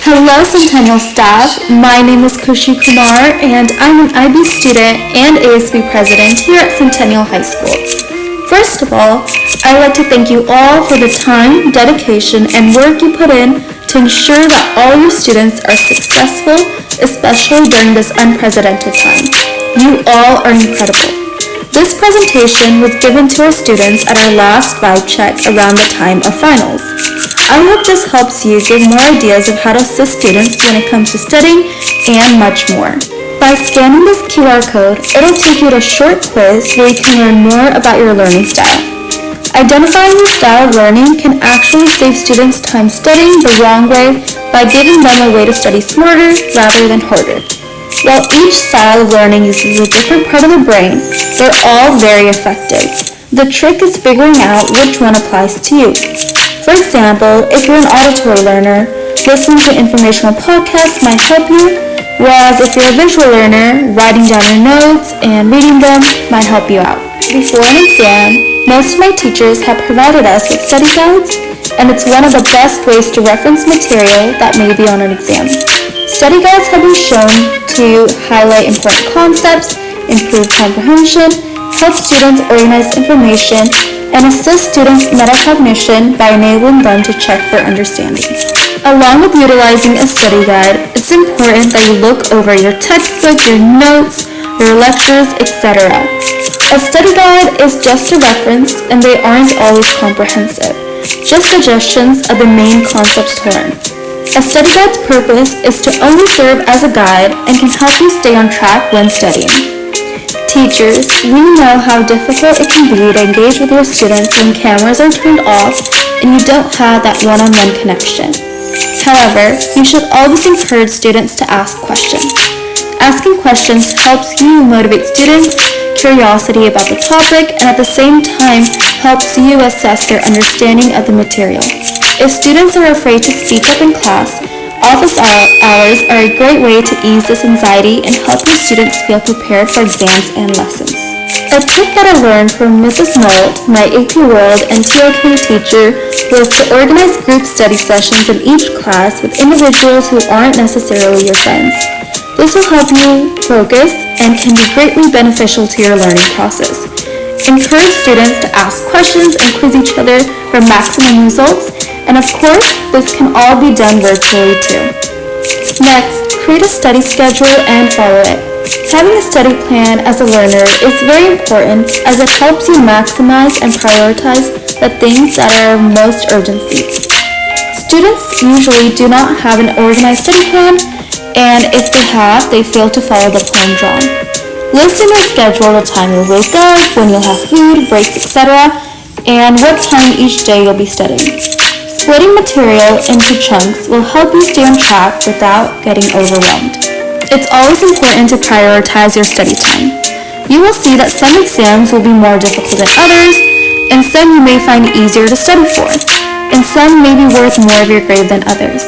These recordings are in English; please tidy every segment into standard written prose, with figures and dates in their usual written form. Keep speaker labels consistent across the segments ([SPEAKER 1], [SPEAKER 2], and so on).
[SPEAKER 1] Hello Centennial staff, my name is Kushi Kumar and I'm an IB student and ASB president here at Centennial High School. First of all, I'd like to thank you all for the time, dedication, and work you put in to ensure that all your students are successful, especially during this unprecedented time. You all are incredible. This presentation was given to our students at our last vibe check around the time of finals. I hope this helps you get more ideas of how to assist students when it comes to studying and much more. By scanning this QR code, it'll take you to a short quiz where you can learn more about your learning style. Identifying your style of learning can actually save students time studying the wrong way by giving them a way to study smarter rather than harder. While each style of learning uses a different part of the brain, they're all very effective. The trick is figuring out which one applies to you. For example, if you're an auditory learner, listening to informational podcasts might help you, whereas if you're a visual learner, writing down your notes and reading them might help you out. Before an exam, most of my teachers have provided us with study guides, and it's one of the best ways to reference material that may be on an exam. Study guides have been shown to highlight important concepts, improve comprehension, help students organize information, and assist students' metacognition by enabling them to check for understanding. Along with utilizing a study guide, it's important that you look over your textbook, your notes, your lectures, etc. A study guide is just a reference and they aren't always comprehensive, just suggestions of the main concepts to learn. A study guide's purpose is to only serve as a guide and can help you stay on track when studying. Teachers, we know how difficult it can be to engage with your students when cameras are turned off and you don't have that one-on-one connection. However, you should always encourage students to ask questions. Asking questions helps you motivate students' curiosity about the topic and at the same time helps you assess their understanding of the material. If students are afraid to speak up in class, office hours are a great way to ease this anxiety and help your students feel prepared for exams and lessons. A tip that I learned from Mrs. Moult, my AP World and TOK teacher, was to organize group study sessions in each class with individuals who aren't necessarily your friends. This will help you focus and can be greatly beneficial to your learning process. Encourage students to ask questions and quiz each other for maximum results, and of course, this can all be done virtually too. Next, create a study schedule and follow it. Having a study plan as a learner is very important as it helps you maximize and prioritize the things that are of most urgency. Students usually do not have an organized study plan, and if they have, they fail to follow the plan drawn. List in your schedule the time you'll wake up, when you'll have food, breaks, etc., and what time each day you'll be studying. Splitting material into chunks will help you stay on track without getting overwhelmed. It's always important to prioritize your study time. You will see that some exams will be more difficult than others, and some you may find easier to study for, and some may be worth more of your grade than others.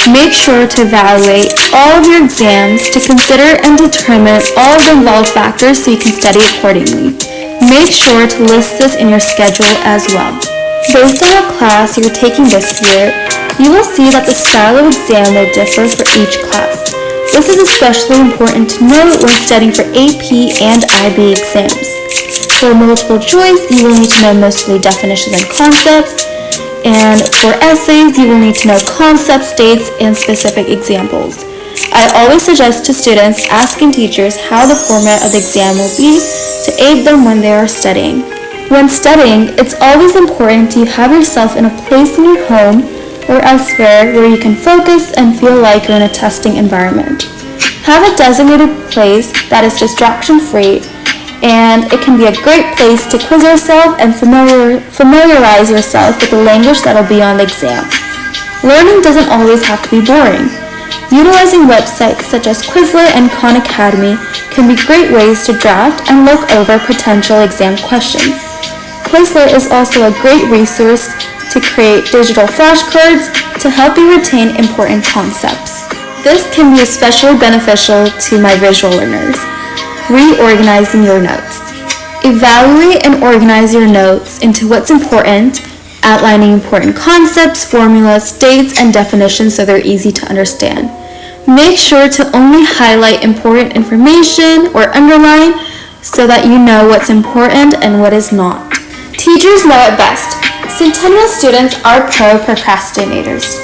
[SPEAKER 1] Make sure to evaluate all of your exams to consider and determine all of the involved factors so you can study accordingly. Make sure to list this in your schedule as well. Based on what class you're taking this year, you will see that the style of exam will differ for each class. This is especially important to note when studying for AP and IB exams. For multiple choice, you will need to know mostly definitions and concepts, and for essays, you will need to know concepts, dates, and specific examples. I always suggest to students asking teachers how the format of the exam will be to aid them when they are studying. When studying, it's always important to have yourself in a place in your home or elsewhere where you can focus and feel like you're in a testing environment. Have a designated place that is distraction-free, and it can be a great place to quiz yourself and familiarize yourself with the language that will be on the exam. Learning doesn't always have to be boring. Utilizing websites such as Quizlet and Khan Academy can be great ways to draft and look over potential exam questions. Quizlet is also a great resource to create digital flashcards to help you retain important concepts. This can be especially beneficial to my visual learners. Reorganizing your notes. Evaluate and organize your notes into what's important, outlining important concepts, formulas, dates, and definitions so they're easy to understand. Make sure to only highlight important information or underline so that you know what's important and what is not. Teachers know it best. Centennial students are procrastinators.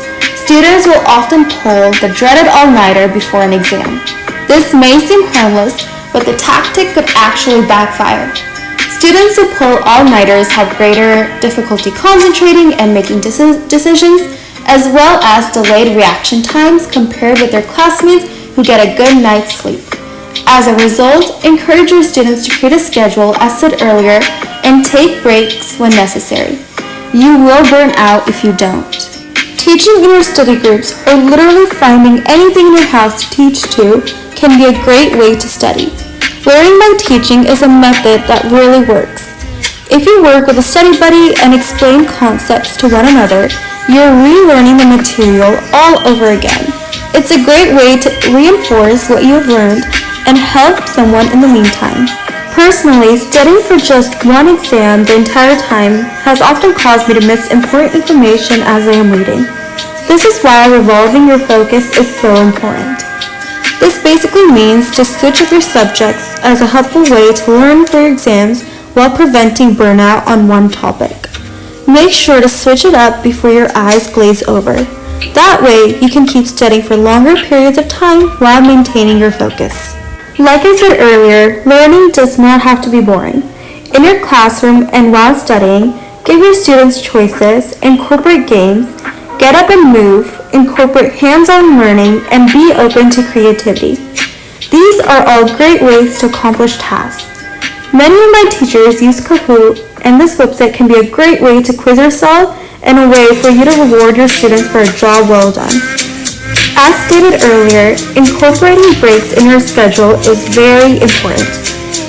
[SPEAKER 1] Students will often pull the dreaded all-nighter before an exam. This may seem harmless, but the tactic could actually backfire. Students who pull all-nighters have greater difficulty concentrating and making decisions, as well as delayed reaction times compared with their classmates who get a good night's sleep. As a result, encourage your students to create a schedule, as said earlier, and take breaks when necessary. You will burn out if you don't. Teaching in your study groups or literally finding anything in your house to teach to can be a great way to study. Learning by teaching is a method that really works. If you work with a study buddy and explain concepts to one another, you're relearning the material all over again. It's a great way to reinforce what you have learned and help someone in the meantime. Personally, studying for just one exam the entire time has often caused me to miss important information as I am reading. This is why revolving your focus is so important. This basically means just switch up your subjects as a helpful way to learn for your exams while preventing burnout on one topic. Make sure to switch it up before your eyes glaze over. That way, you can keep studying for longer periods of time while maintaining your focus. Like I said earlier, learning does not have to be boring. In your classroom and while studying, give your students choices, incorporate games, get up and move, incorporate hands-on learning, and be open to creativity. These are all great ways to accomplish tasks. Many of my teachers use Kahoot, and this website can be a great way to quiz yourself and a way for you to reward your students for a job well done. As stated earlier, incorporating breaks in your schedule is very important.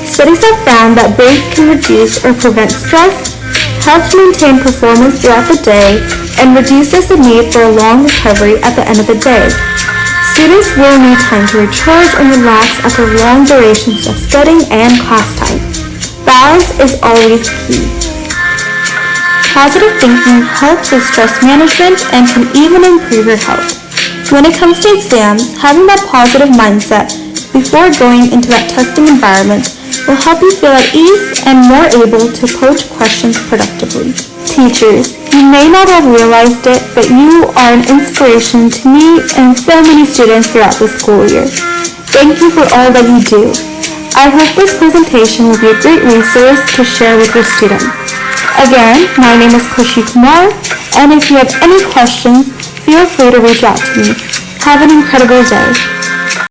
[SPEAKER 1] Studies have found that breaks can reduce or prevent stress, helps maintain performance throughout the day, and reduces the need for a long recovery at the end of the day. Students will need time to recharge and relax after long durations of studying and class time. Balance is always key. Positive thinking helps with stress management and can even improve your health. When it comes to exams, having that positive mindset before going into that testing environment will help you feel at ease and more able to approach questions productively. Teachers, you may not have realized it, but you are an inspiration to me and so many students throughout the school year. Thank you for all that you do. I hope this presentation will be a great resource to share with your students. Again, my name is Khushi Kumar, and if you have any questions, feel free to reach out to me. Have an incredible day.